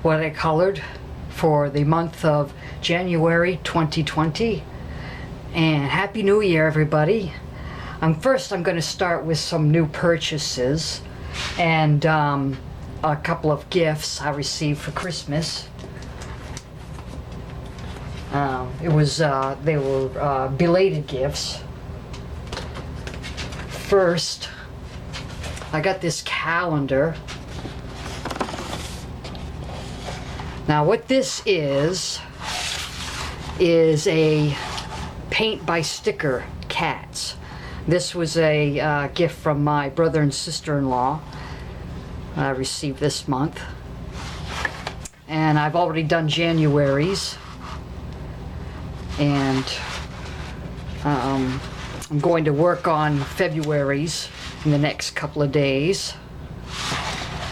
what I colored for the month of January 2020. And Happy New Year, everybody. First, I'm going to start with some new purchases and a couple of gifts I received for Christmas. They were belated gifts. First, I got this calendar. Now, what this is a paint by sticker cats. This was a gift from my brother and sister-in-law. I received this month. And I've already done January's. And I'm going to work on February's in the next couple of days.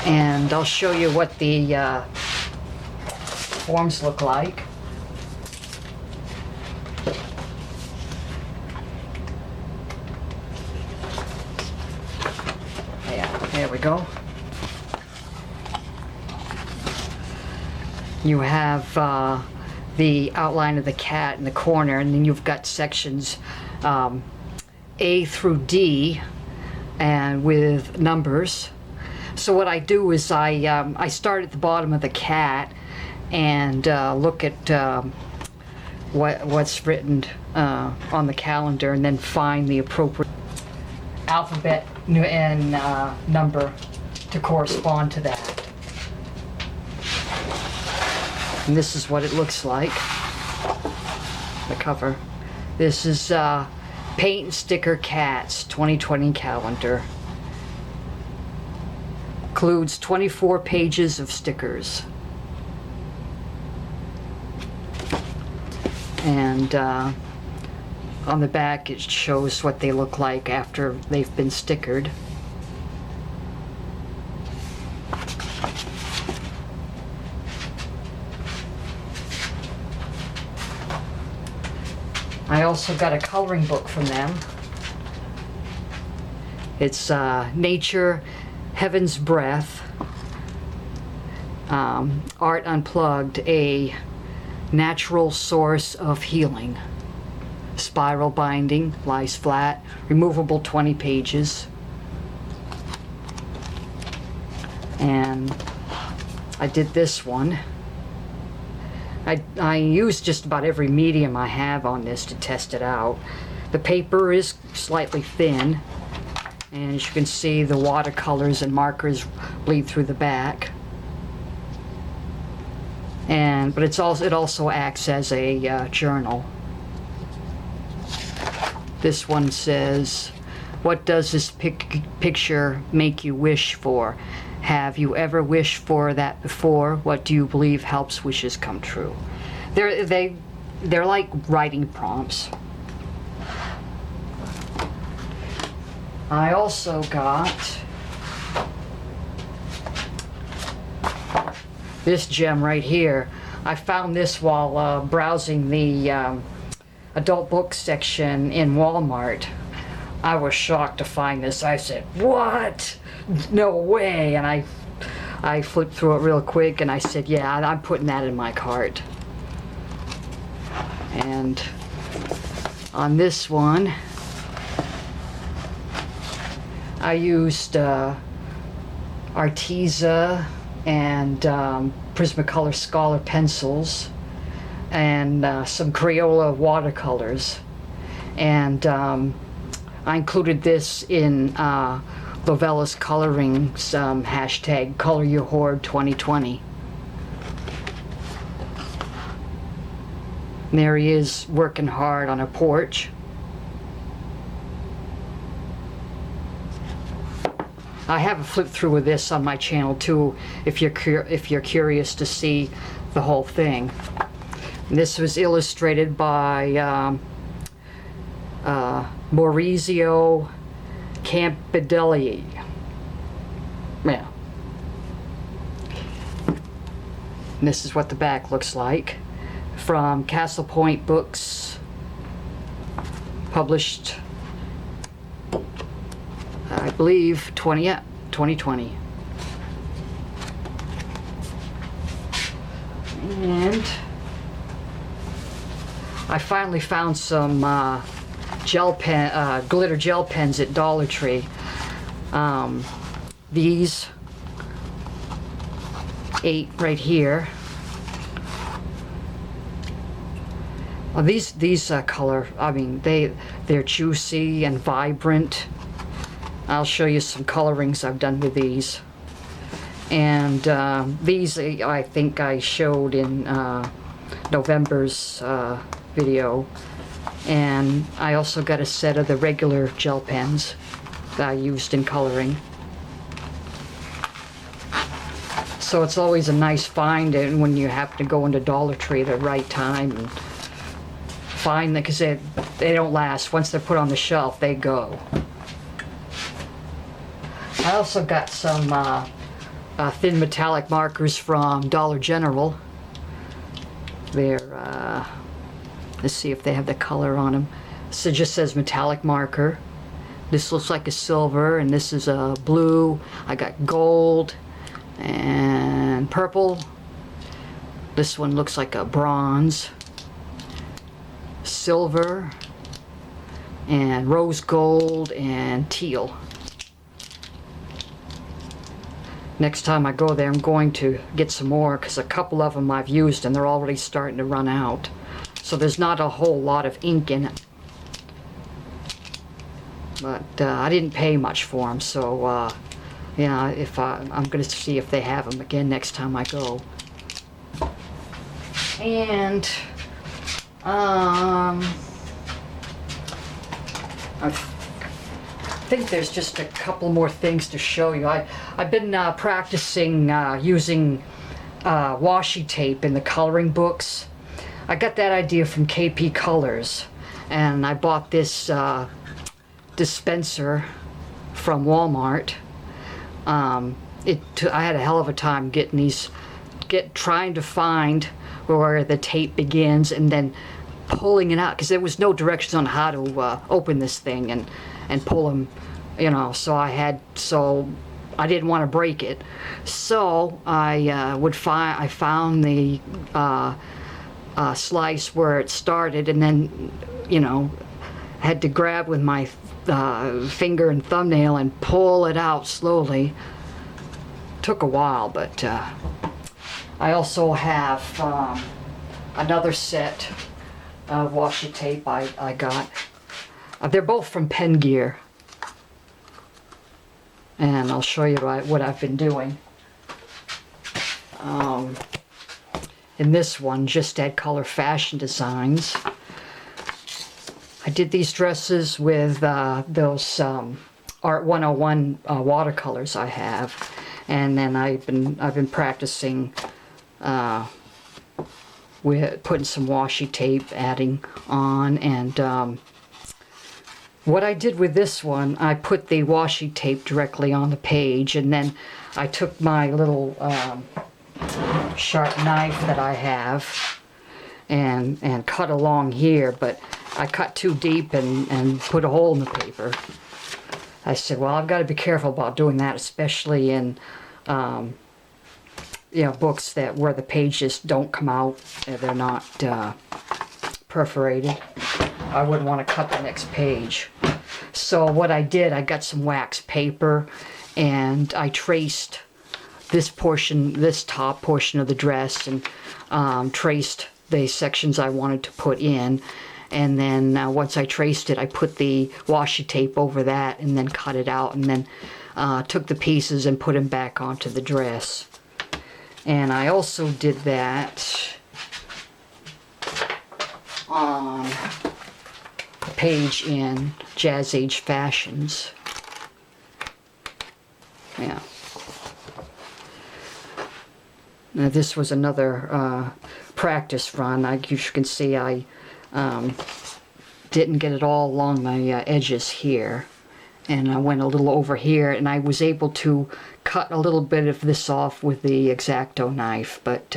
And I'll show you what the forms look like. There we go. You have the outline of the cat in the corner, and then you've got sections A through D, and with numbers. So what I do is I start at the bottom of the cat and look at what's written on the calendar, and then find the appropriate alphabet and number to correspond to that. And this is what it looks like, the cover. This is Paint and Sticker Cats 2020 calendar. Includes 24 pages of stickers. And on the back it shows what they look like after they've been stickered. I also got a coloring book from them. It's Nature, Heaven's Breath, Art Unplugged, a natural source of healing. Spiral binding, lies flat, removable 20 pages. And I did this one. I used just about every medium I have on this to test it out. The paper is slightly thin, and as you can see, the watercolors and markers bleed through the back. But it also acts as a journal. This one says, "What does this picture make you wish for? Have you ever wished for that before? What do you believe helps wishes come true?" They're like writing prompts. I also got this gem right here. I found this while browsing the adult book section in Walmart. I was shocked to find this. I said, "What? No way!" And I flipped through it real quick, and I said, "Yeah, I'm putting that in my cart." And on this one, I used Arteza and Prismacolor Scholar pencils and some Crayola watercolors, and I included this in Lovella's coloring hashtag Color Your Hoard 2020. And there he is working hard on a porch. I have a flip through of this on my channel too, if you're curious to see the whole thing. And this was illustrated by Maurizio Campidelli. Yeah. And this is what the back looks like, from Castle Point Books, published I believe 2020. And I finally found some glitter gel pens at Dollar Tree. These 8 right here. Well, these color, I mean, they're juicy and vibrant. I'll show you some colorings I've done with these. And these I think I showed in November's video. And I also got a set of the regular gel pens that I used in coloring. So it's always a nice find when you happen to go into Dollar Tree at the right time and find them, because they don't last. Once they're put on the shelf, they go. I also got some thin metallic markers from Dollar General. They're, let's see if they have the color on them. So it just says metallic marker. This looks like a silver, and this is a blue. I got gold and purple. This one looks like a bronze, silver, and rose gold and teal. Next time I go there, I'm going to get some more, because a couple of them I've used and they're already starting to run out. So there's not a whole lot of ink in it. But I didn't pay much for them, so yeah, I'm going to see if they have them again next time I go. And I think there's just a couple more things to show you. I've been practicing using washi tape in the coloring books. I got that idea from KP Colors, and I bought this dispenser from Walmart. I had a hell of a time getting these, trying to find where the tape begins and then pulling it out, because there was no directions on how to open this thing and pull them, you know. So I didn't want to break it, so I found the slice where it started, and then, you know, had to grab with my finger and thumbnail and pull it out slowly. Took a while, but I also have another set of washi tape I got. They're both from Pen Gear, and I'll show you what I've been doing. In this one, Just Add Color Fashion Designs, I did these dresses with those Art 101 watercolors I have, and then I've been practicing with putting some washi tape, adding on, and what I did with this one, I put the washi tape directly on the page, and then I took my little sharp knife that I have and cut along here, but I cut too deep and put a hole in the paper. I said, well, I've got to be careful about doing that, especially in you know, books where the pages don't come out, they're not perforated. I wouldn't want to cut the next page. So what I did, I got some wax paper, and I traced this portion, this top portion of the dress, and traced the sections I wanted to put in. And then once I traced it, I put the washi tape over that and then cut it out, and then took the pieces and put them back onto the dress. And I also did that on a page in Jazz Age Fashions. Yeah. Now this was another practice run. You can see I didn't get it all along my edges here, and I went a little over here, and I was able to cut a little bit of this off with the X-Acto knife, but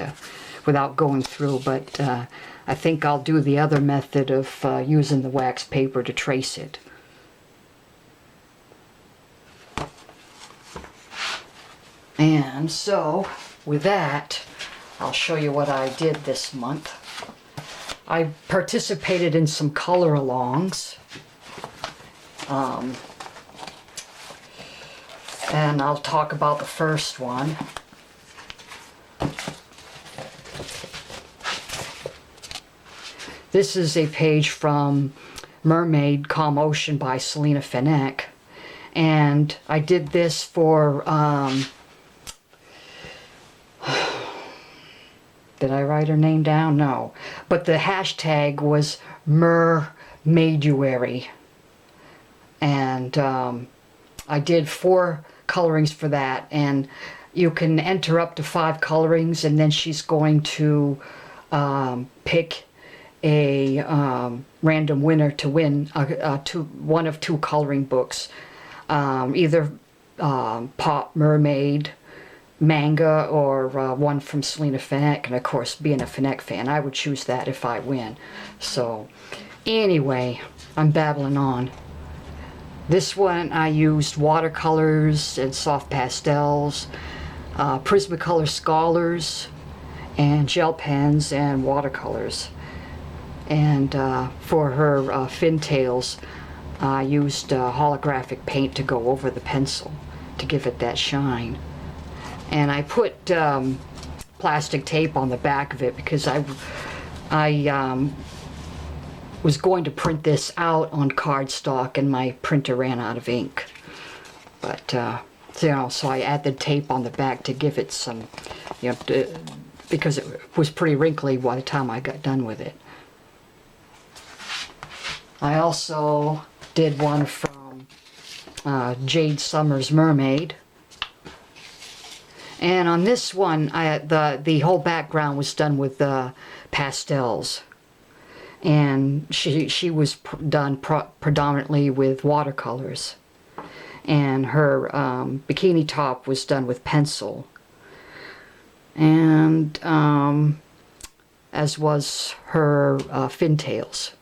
without going through. But I think I'll do the other method of using the wax paper to trace it. And so with that, I'll show you what I did this month. I participated in some color-alongs. And I'll talk about the first one. This is a page from Mermaid Calm Ocean by Selena Fenech. And I did this for, did I write her name down? No. But the hashtag was Mermaiduary. And I did 4 colorings for that. And you can enter up to 5 colorings, and then she's going to pick a random winner to win one of 2 coloring books. Either Pop, Mermaid, manga, or one from Selena Fenech. And of course, being a Fenech fan, I would choose that if I win. So anyway, I'm babbling on. This one I used watercolors and soft pastels, Prismacolor Scholars, and gel pens and watercolors. And for her fin tails, I used holographic paint to go over the pencil to give it that shine. And I put plastic tape on the back of it because I was going to print this out on cardstock, and my printer ran out of ink. But so I added tape on the back to give it some, because it was pretty wrinkly by the time I got done with it. I also did one from Jade Summers Mermaid. And on this one, the whole background was done with pastels. And she was done predominantly with watercolors. And her bikini top was done with pencil. And as was her fin tails.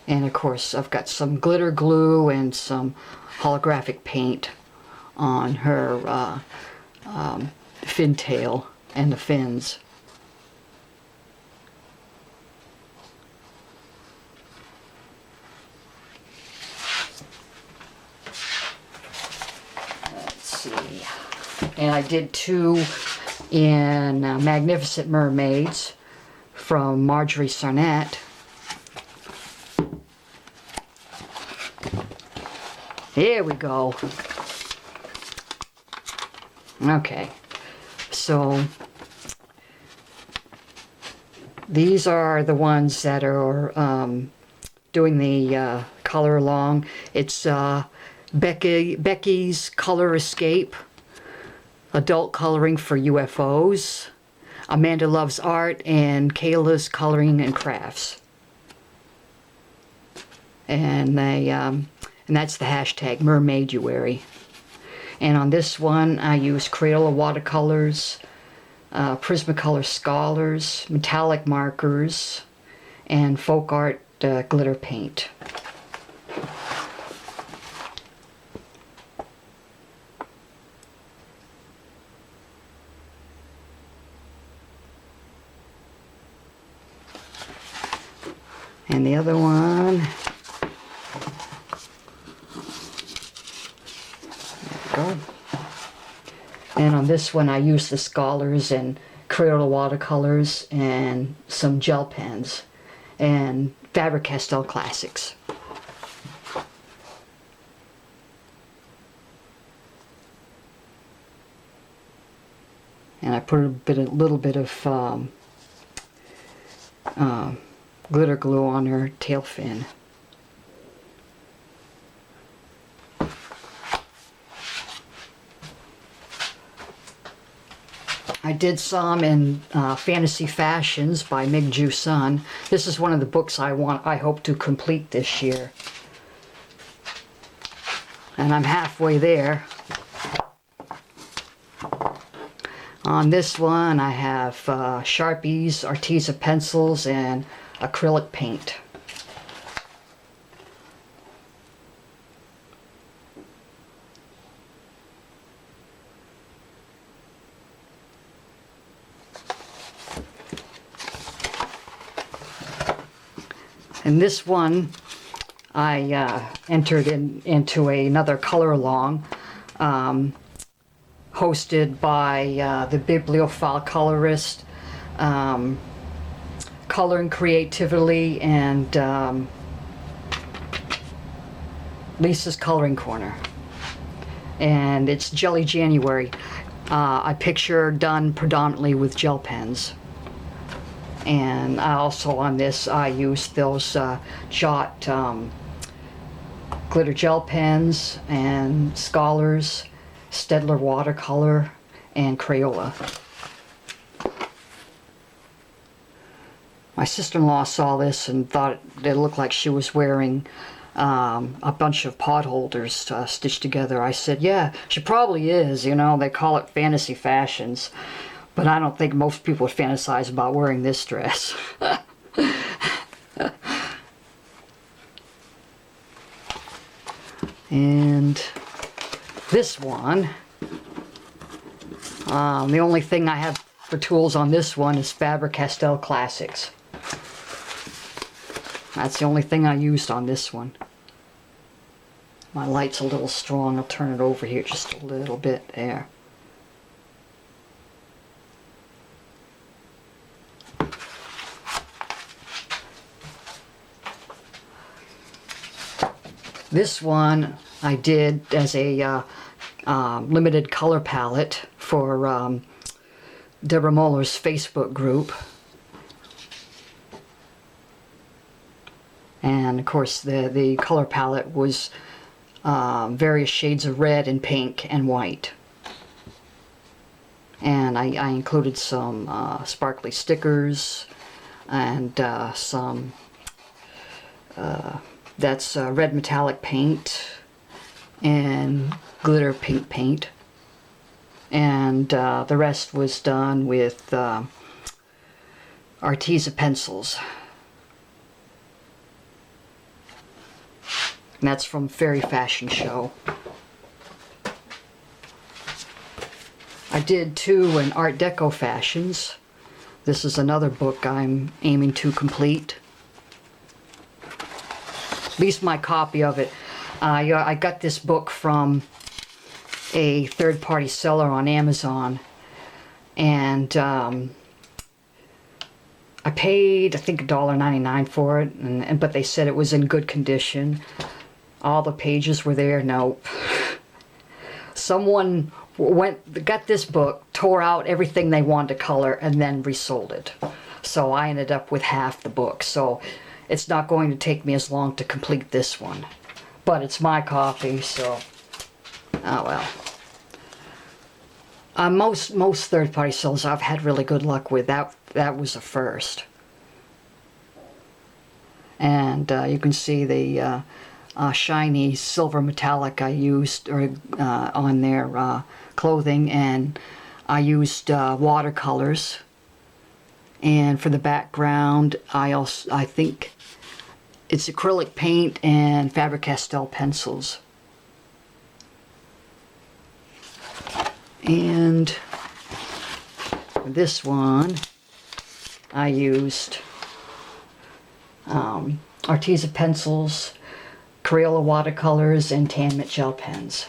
And of course, I've got some glitter glue and some holographic paint on her fin tail and the fins. Let's see. And I did 2 in Magnificent Mermaids from Marjorie Sarnett. Here we go. Okay, so these are the ones that are doing the color along. It's Becky's Color Escape, Adult Coloring for UFOs, Amanda Loves Art, and Kayla's Coloring and Crafts. And that's the hashtag Mermaiduary. And on this one, I used Crayola watercolors, Prismacolor Scholars, metallic markers, and folk art glitter paint. And the other one, go. And on this one I used the Scholars and Crayola watercolors and some gel pens and Faber-Castell Classics. And I put a little bit of glitter glue on her tail fin. I did some in Fantasy Fashions by Mig Ju Sun. This is one of the books I hope to complete this year. And I'm halfway there. On this one I have Sharpies, Arteza pencils, and acrylic paint. And this one I entered into another color along, hosted by the bibliophile colorist, Coloring Creatively, and Lisa's Coloring Corner. And it's Jelly January. I picture done predominantly with gel pens. And also on this I used those Jot glitter gel pens and Scholars, Staedtler watercolor, and Crayola. My sister-in-law saw this and thought it looked like she was wearing a bunch of pot holders stitched together. I said, yeah, she probably is, you know, they call it fantasy fashions, but I don't think most people would fantasize about wearing this dress. And this one, the only thing I have for tools on this one is Faber-Castell Classics. That's the only thing I used on this one. My light's a little strong. I'll turn it over here just a little bit there. This one I did as a limited color palette for Deborah Muller's Facebook group. And of course the color palette was various shades of red and pink and white. And I included some sparkly stickers and some that's red metallic paint and glitter pink paint. And the rest was done with Arteza pencils. And that's from Fairy Fashion Show. I did too in Art Deco Fashions. This is another book I'm aiming to complete. At least my copy of it. I got this book from a third-party seller on Amazon, and I paid, I think, $1.99 for it, but they said it was in good condition. All the pages were there. Nope. Someone got this book, tore out everything they wanted to color, and then resold it. So I ended up with half the book. So it's not going to take me as long to complete this one. But it's my copy, so oh well. Most third-party sellers I've had really good luck with. That was a first. And you can see the shiny silver metallic I used on their clothing, and I used watercolors. And for the background, I think it's acrylic paint and Faber-Castell pencils. And for this one, I used Arteza pencils, Crayola watercolors, and Tan gel pens.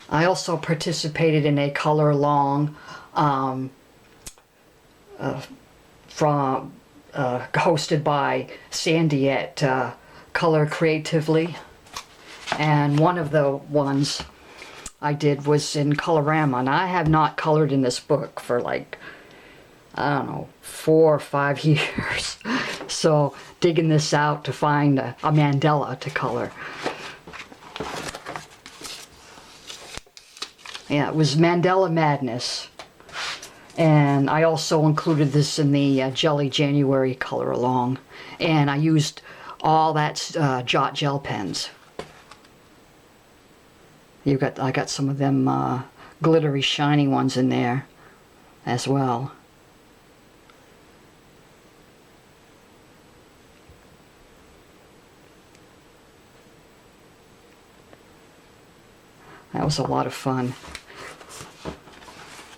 I also participated in a color along hosted by Sandy at Color Creatively, and one of the ones I did was in Colorama, and I have not colored in this book for like, I don't know, 4 or 5 years. So digging this out to find a mandala to color. Yeah, it was Mandela Madness. And I also included this in the Jelly January color along. And I used all that Jot gel pens. I got some of them glittery, shiny ones in there as well. That was a lot of fun.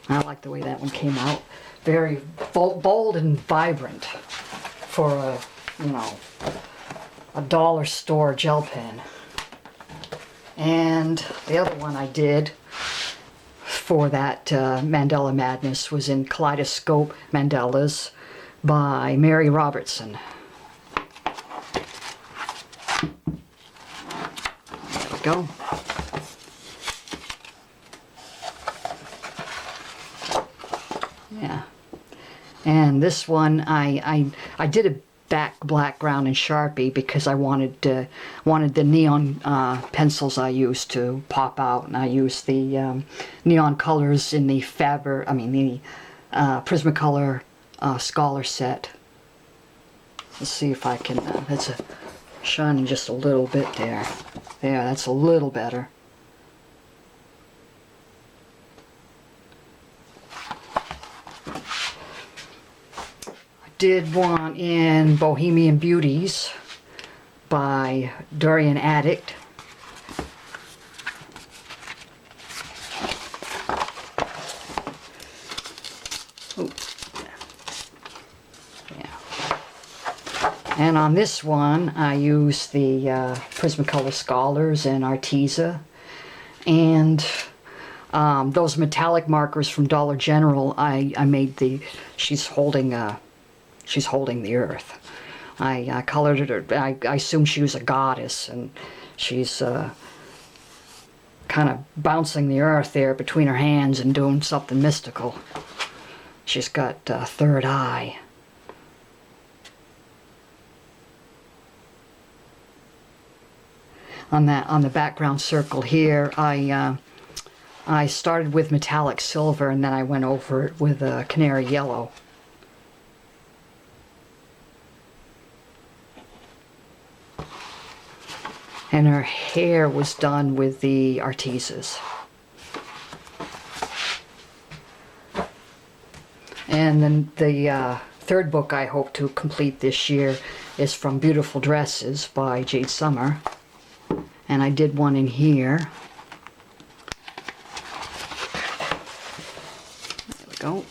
I like the way that one came out. Very bold and vibrant for a, you know, a dollar store gel pen. And the other one I did for that Mandela Madness was in Kaleidoscope Mandalas by Mary Robertson. There we go. Yeah. And this one I did a background in Sharpie because I wanted the neon pencils I used to pop out, and I used the neon colors in the Prismacolor Scholar set. Let's see if I can. That's shining just a little bit there. There, that's a little better. Did one in Bohemian Beauties by Durian Addict. Ooh. Yeah. And on this one I used the Prismacolor Scholars and Arteza, and those metallic markers from Dollar General. I made the. She's holding the earth. I colored her. I assumed she was a goddess, and she's kind of bouncing the earth there between her hands and doing something mystical. She's got a third eye. On the background circle here, I started with metallic silver, and then I went over it with canary yellow. And her hair was done with the Artezas. And then the third book I hope to complete this year is From Beautiful Dresses by Jade Summer. And I did one in here. There we go.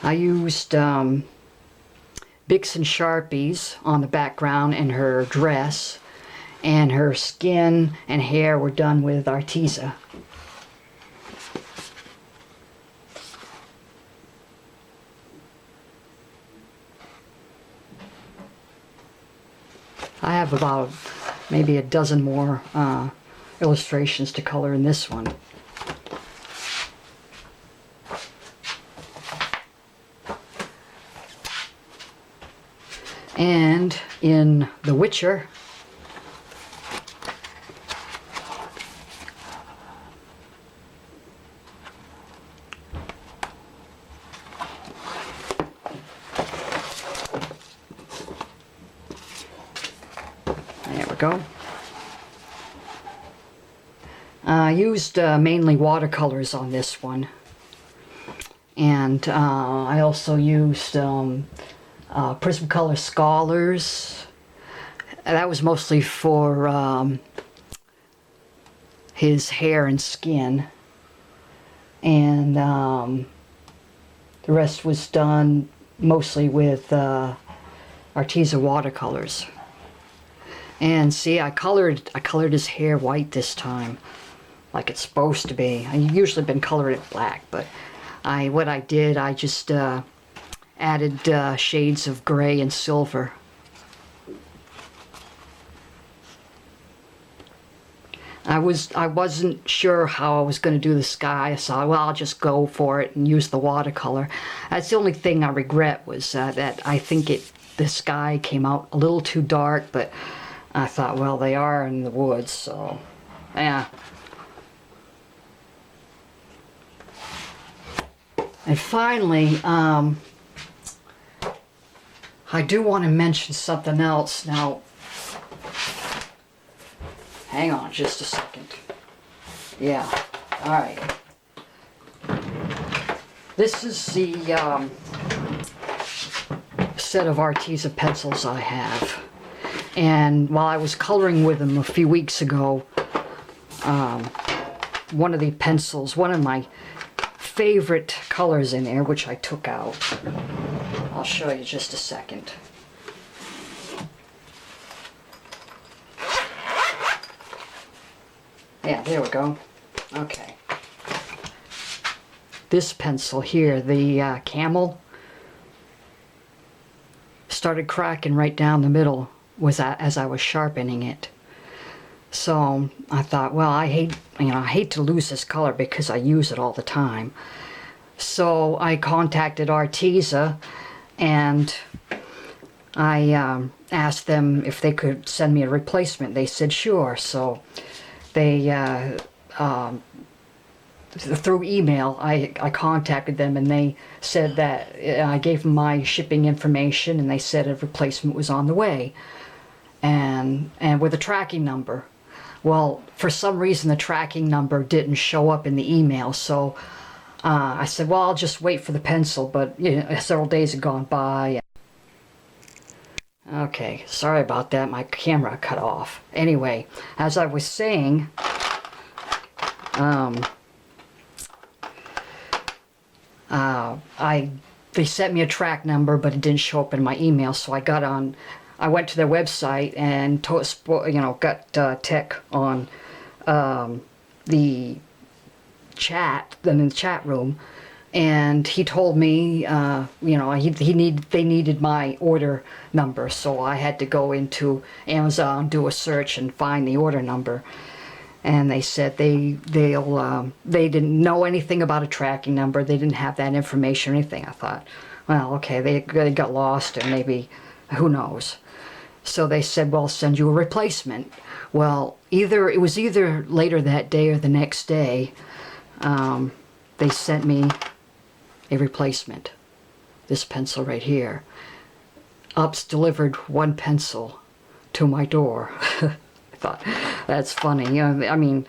I used Bics and Sharpies on the background and her dress, and her skin and hair were done with Arteza. I have about maybe a dozen more illustrations to color in this one. And in The Witcher, there we go. I used mainly watercolors on this one, and I also used Prismacolor Scholars. That was mostly for his hair and skin, and the rest was done mostly with Arteza watercolors. And see, I colored his hair white this time, like it's supposed to be. I usually been coloring it black, but what I did, I just added shades of gray and silver. I wasn't sure how I was going to do the sky, so I'll just go for it and use the watercolor. That's the only thing I regret, was that I think the sky came out a little too dark, but I thought, well, they are in the woods, so yeah. And finally, I do want to mention something else. Now, hang on just a second. Yeah, alright. This is the set of Arteza pencils I have. And while I was coloring with them a few weeks ago, one of the pencils, one of my favorite colors in there, which I took out. I'll show you just a second. Yeah, there we go. Okay. This pencil here, the Camel, started cracking right down the middle as I was sharpening it. So I thought, well, I hate to lose this color because I use it all the time. So I contacted Arteza and I asked them if they could send me a replacement. They said sure. So they through email I contacted them, and they said that I gave them my shipping information, and they said a replacement was on the way, and with a tracking number. Well, for some reason the tracking number didn't show up in the email, so I said, well, I'll just wait for the pencil, but several days had gone by. Okay, sorry about that, my camera cut off. Anyway, as I was saying, they sent me a track number, but it didn't show up in my email, so I went to their website and got Tech on the chat, then in the chat room, and he told me, they needed my order number, so I had to go into Amazon, do a search, and find the order number. And they said they didn't know anything about a tracking number. They didn't have that information or anything. I thought, well, okay, they got lost, or maybe, who knows. So they said, well, I'll send you a replacement. Well, it was either later that day or the next day, they sent me a replacement. This pencil right here. Ups delivered one pencil to my door. I thought, that's funny. I mean,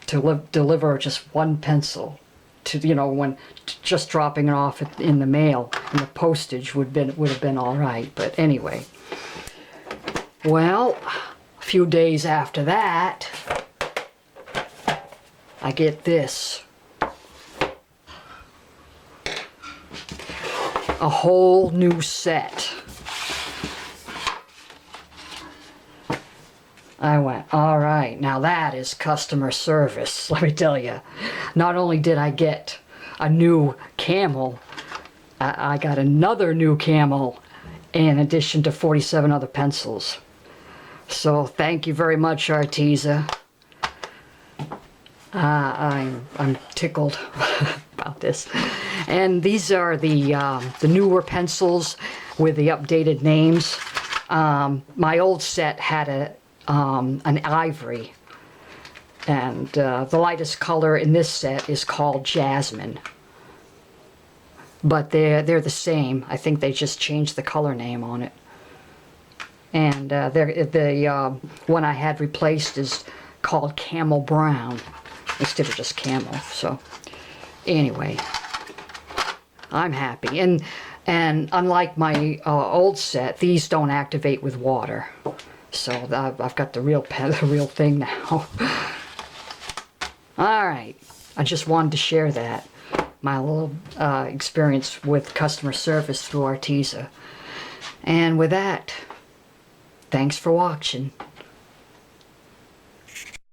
to deliver just one pencil to, when just dropping it off in the mail, and the postage would have been all right. But anyway, well, a few days after that, I get this. A whole new set. I went, all right, now that is customer service, let me tell you. Not only did I get a new Camel, I got another new Camel in addition to 47 other pencils. So thank you very much, Arteza. I'm tickled about this. And these are the newer pencils with the updated names. My old set had an ivory, and the lightest color in this set is called Jasmine. But they're the same. I think they just changed the color name on it. And the one I had replaced is called Camel Brown instead of just Camel. So anyway, I'm happy. And unlike my old set, these don't activate with water. So I've got the real thing now. All right, I just wanted to share that, my little experience with customer service through Arteza. And with that, thanks for watching.